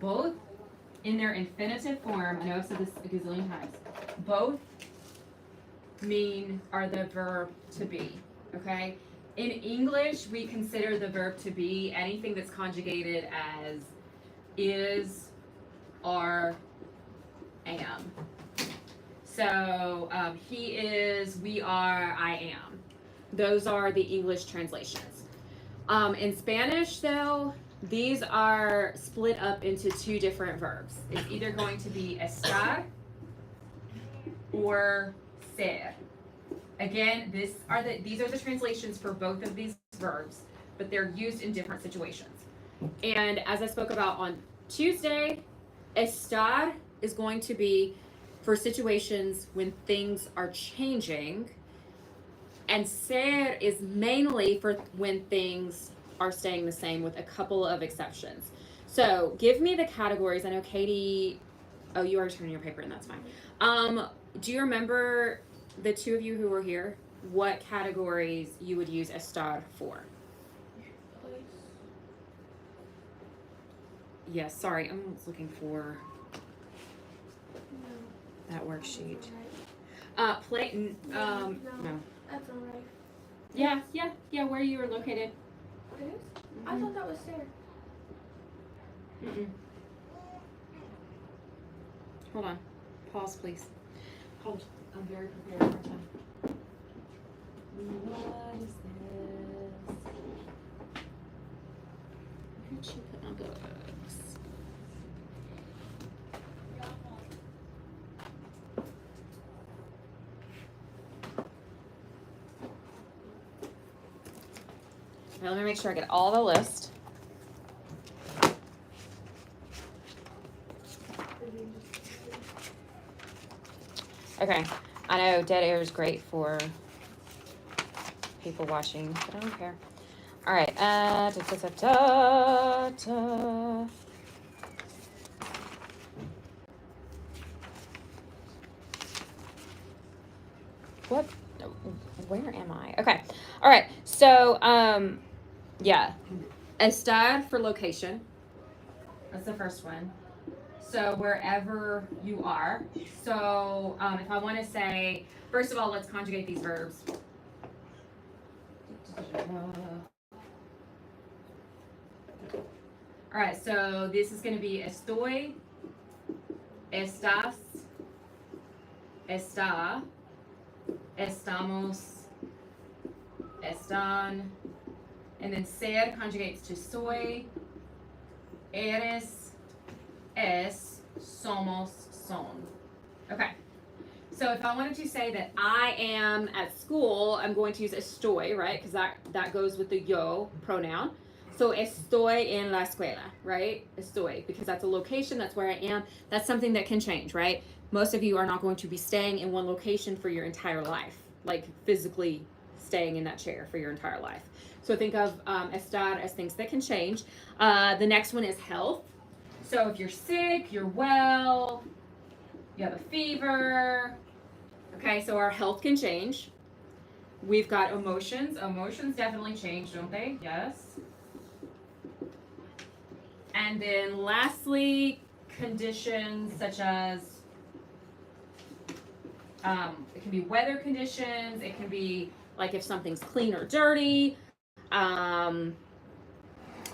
both in their infinitive form, I know I've said this a gazillion times, both are the verb to be, okay? In English, we consider the verb to be anything that's conjugated as is, are, am. So he is, we are, I am. Those are the English translations. In Spanish, though, these are split up into two different verbs. It's either going to be estar or ser. Again, these are the translations for both of these verbs, but they're used in different situations. And as I spoke about on Tuesday, estar is going to be for situations when things are changing, and ser is mainly for when things are staying the same with a couple of exceptions. So give me the categories. I know Katie, oh, you already turned your paper in, that's fine. Do you remember, the two of you who were here, what categories you would use estar for? Yes, sorry, I'm looking for that worksheet. Play, no. That's alright. Yeah, where you were located. It is? Mm-hmm. I thought that was there. Mm-mm. Hold on. Pause, please. Hold. I'm very prepared for time. What is this? Where did you put my books? Now let me make sure I get all the list. Okay, I know dead air is great for people watching, but I don't care. All right, What? Where am I? Okay, all right. So, yeah, estar for location. That's the first one. So wherever you are. So if I want to say, first of all, let's conjugate these verbs. All right, so this is going to be estoy, estás, está, estamos, están, and then ser conjugates to soy, eres, es, somos, son. Okay. So if I wanted to say that I am at school, I'm going to use estoy, right? Because that goes with the yo pronoun. So estoy en la escuela, right? Estoy, because that's a location, that's where I am. That's something that can change, right? Most of you are not going to be staying in one location for your entire life, like physically staying in that chair for your entire life. So think of estar as things that can change. The next one is health. So if you're sick, you're well, you have a fever. Okay, so our health can change. We've got emotions. Emotions definitely change, don't they? Yes. And then lastly, conditions such as it can be weather conditions. It can be like if something's clean or dirty, if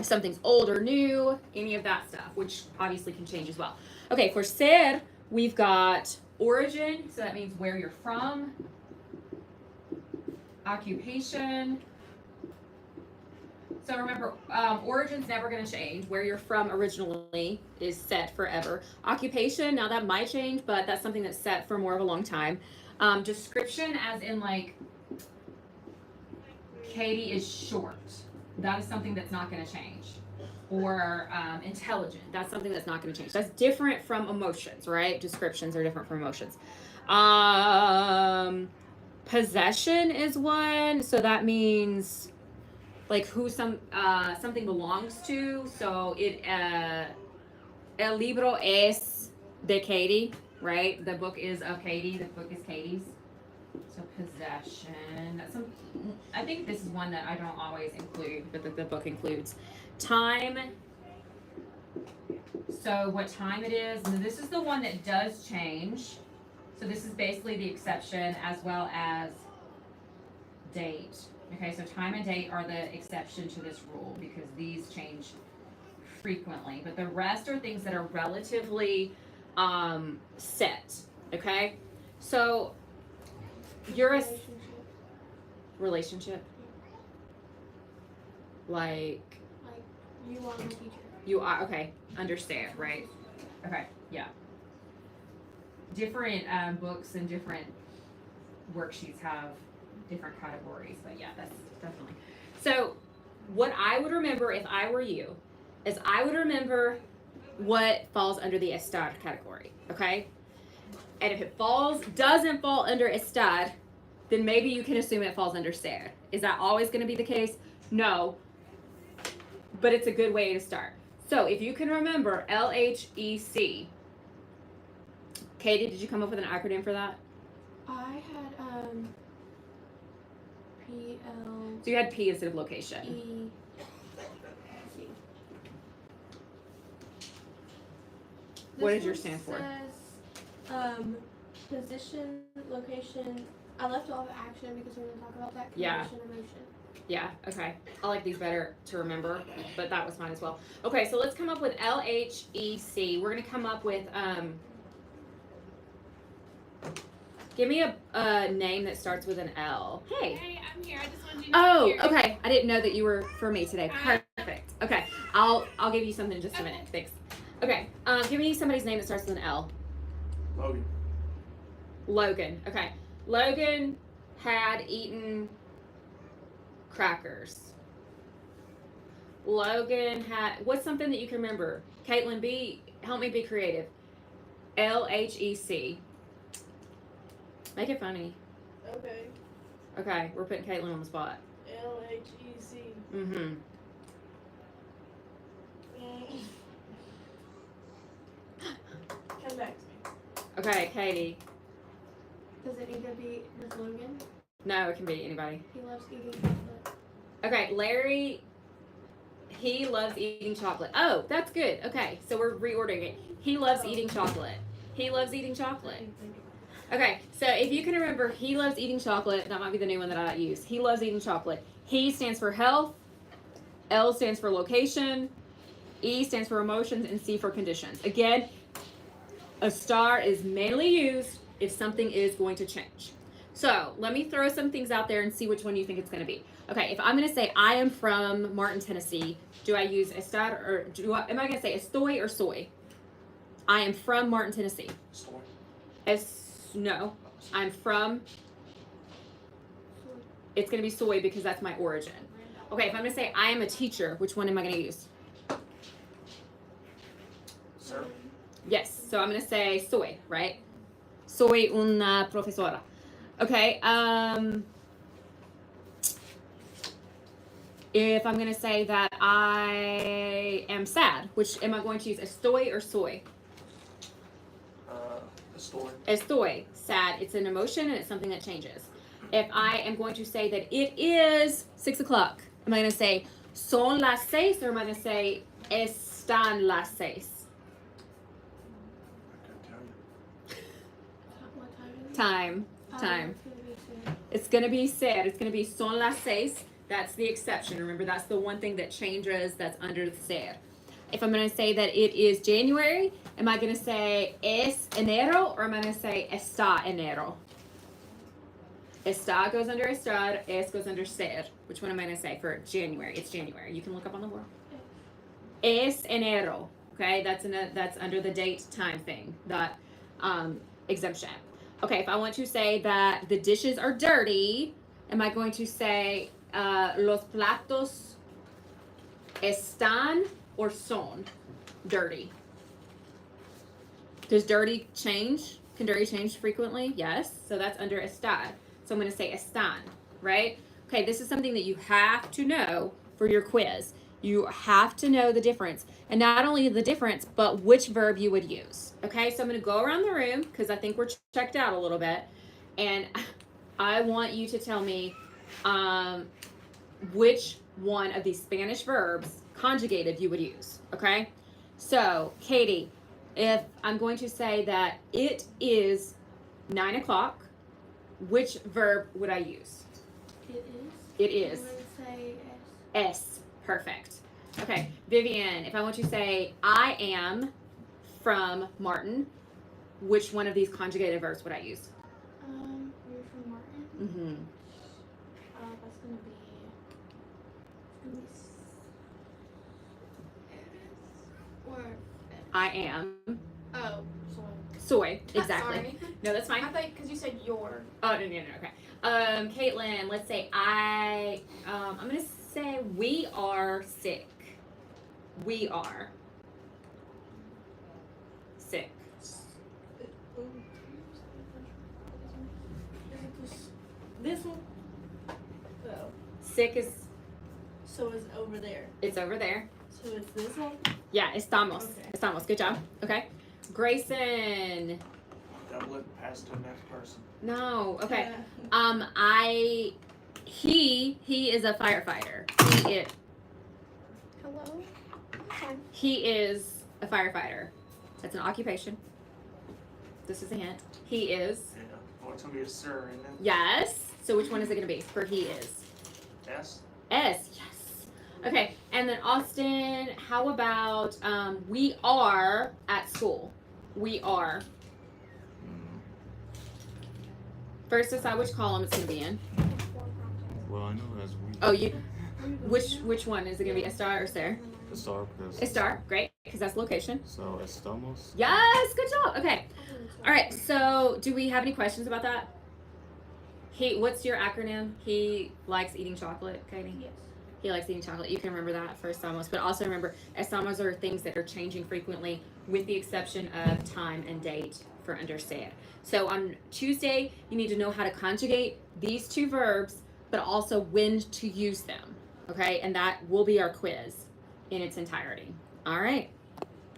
something's old or new, any of that stuff, which obviously can change as well. Okay, for ser, we've got origin, so that means where you're from, occupation. So remember, origin's never going to change. Where you're from originally is set forever. Occupation, now that might change, but that's something that's set for more of a long time. Description, as in like, Katie is short. That is something that's not going to change. Or intelligent. That's something that's not going to change. That's different from emotions, right? Descriptions are different from emotions. Possession is one. So that means like who something belongs to. So el libro es de Katie, right? The book is of Katie. The book is Katie's. So possession. I think this is one that I don't always include, but the book includes. Time. So what time it is, and this is the one that does change. So this is basically the exception as well as date. Okay, so time and date are the exception to this rule because these change frequently. But the rest are things that are relatively set. Okay, so you're a relationship. Like you are my teacher. You are, okay, understand, right? Okay, yeah. Different books and different worksheets have different categories, but yeah, that's definitely. So, what I would remember if I were you is I would remember what falls under the Estar category, okay? And if it doesn't fall under Estar, then maybe you can assume it falls under Ser. Is that always going to be the case? No, but it's a good way to start. So if you can remember LHEC, Katie, did you come up with an acronym for that? I had PL. So you had P instead of location. E. What This does yours one stand for? Says, position, location. I left off action because we're going to talk about that. Yeah. Condition, emotion. Yeah, okay. I like these better to remember, but that was fine as well. Okay, so let's come up with LHEC. We're going to come up with, give me a name that starts with an L. Hey. Hey, I'm here. I just wanted you to know Oh, I'm here. okay. I didn't know that you were for me today. Perfect. Okay, I'll give you something in just a minute. Thanks. Okay, give me somebody's name that starts with an L. Logan. Logan. Okay. Logan had eaten crackers. Logan had, what's something that you can remember? Caitlin, help me be creative. LHEC. Make it funny. Okay. Okay, we're putting Caitlin on the spot. LHEC. Mm-hmm. Come back to me. Okay, Katie. Does it need to be does Logan? No, it can be anybody. He loves eating chocolate. Okay, Larry, he loves eating chocolate. Oh, that's good. Okay, so we're reordering it. He loves eating chocolate. He loves eating chocolate. Okay, so if you can remember, he loves eating chocolate. That might be the new one that I use. He loves eating chocolate. He stands for health. L stands for location. E stands for emotions, and C for conditions. Again, a star is mainly used if something is going to change. So let me throw some things out there and see which one you think it's going to be. Okay, if I'm going to say I am from Martin, Tennessee, do I use estar or am I going to say estoy or soy? I am from Martin, Tennessee. Story. No, I'm from. It's going to be soy because that's my origin. Okay, if I'm going to say I am a teacher, which one am I going to use? Sir. Yes, so I'm going to say soy, right? Soy una profesora. Okay, if I'm going to say that I am sad, which am I going to use estoy or soy? A story. Estoy, sad. It's an emotion and it's something that changes. If I am going to say that it is 6 o'clock, am I going to say son las 6 or am I going to say están las 6? I couldn't tell you. What time is it? Time. Time. It's gonna be soon. It's going to be ser. It's going to be son las 6. That's the exception. Remember, that's the one thing that changes that's under the ser. If I'm going to say that it is January, am I going to say es enero or am I going to say está enero? Está goes under estar, es goes under ser. Which one am I going to say for January? It's January. You can look up on the board. Es enero. Okay, that's under the date time thing, that exemption. Okay, if I want to say that the dishes are dirty, am I going to say los platos están or son dirty? Does dirty change? Can dirty change frequently? Yes. So that's under estar. So I'm going to say están, right? Okay, this is something that you have to know for your quiz. You have to know the difference. And not only the difference, but which verb you would use. Okay, so I'm going to go around the room because I think we're checked out a little bit. And I want you to tell me which one of these Spanish verbs, conjugated, you would use. Okay? So, Katie, if I'm going to say that it is 9 o'clock, which verb would I use? It is. It is. I'm gonna say S. Perfect. Okay, Vivian, if I want you to say I am from Martin, which one of these conjugated verbs would I use? You're from Martin. Mm-hmm. That's gonna be or I am. oh, Soy. Exactly. Sorry. No, that's fine. I thought because you said your. Oh, no, okay. Caitlin, let's say I'm gonna say we are sick. We are sick. This one? Oh. Sick is, So it's over there. it's over there. So it's this one? Yeah, estamos. Okay. Estamos. Good job. Okay. Grayson. Double it, pass to the next person. No. Okay. Yeah. He is a firefighter. Hello. Fine. He is a firefighter. That's an occupation. This is a hint. He is. Yeah. Oh, it's gonna be a sir, isn't it? Yes. So which one is it going to be for he is? S. S. Yes. Okay. And then Austin, how about we are at school? We are. First decide which column it's going to be in. Well, I know that's we. Oh, you. Which one is it going to be? Estar or Ser? Estar, because. Estar. Great, because that's location. So estamos. Yes. Good job. Okay. All right. So, do we have any questions about that? What's your acronym? He likes eating chocolate, Katie. Yes. He likes eating chocolate. You can remember that for estamos, but also remember estamos are things that are changing frequently, with the exception of time and date for under ser. So on Tuesday, you need to know how to conjugate these two verbs, but also when to use them. Okay, and that will be our quiz in its entirety. All right.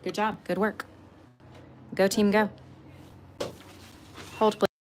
Good job. Good work. Go team, go. Hold, please.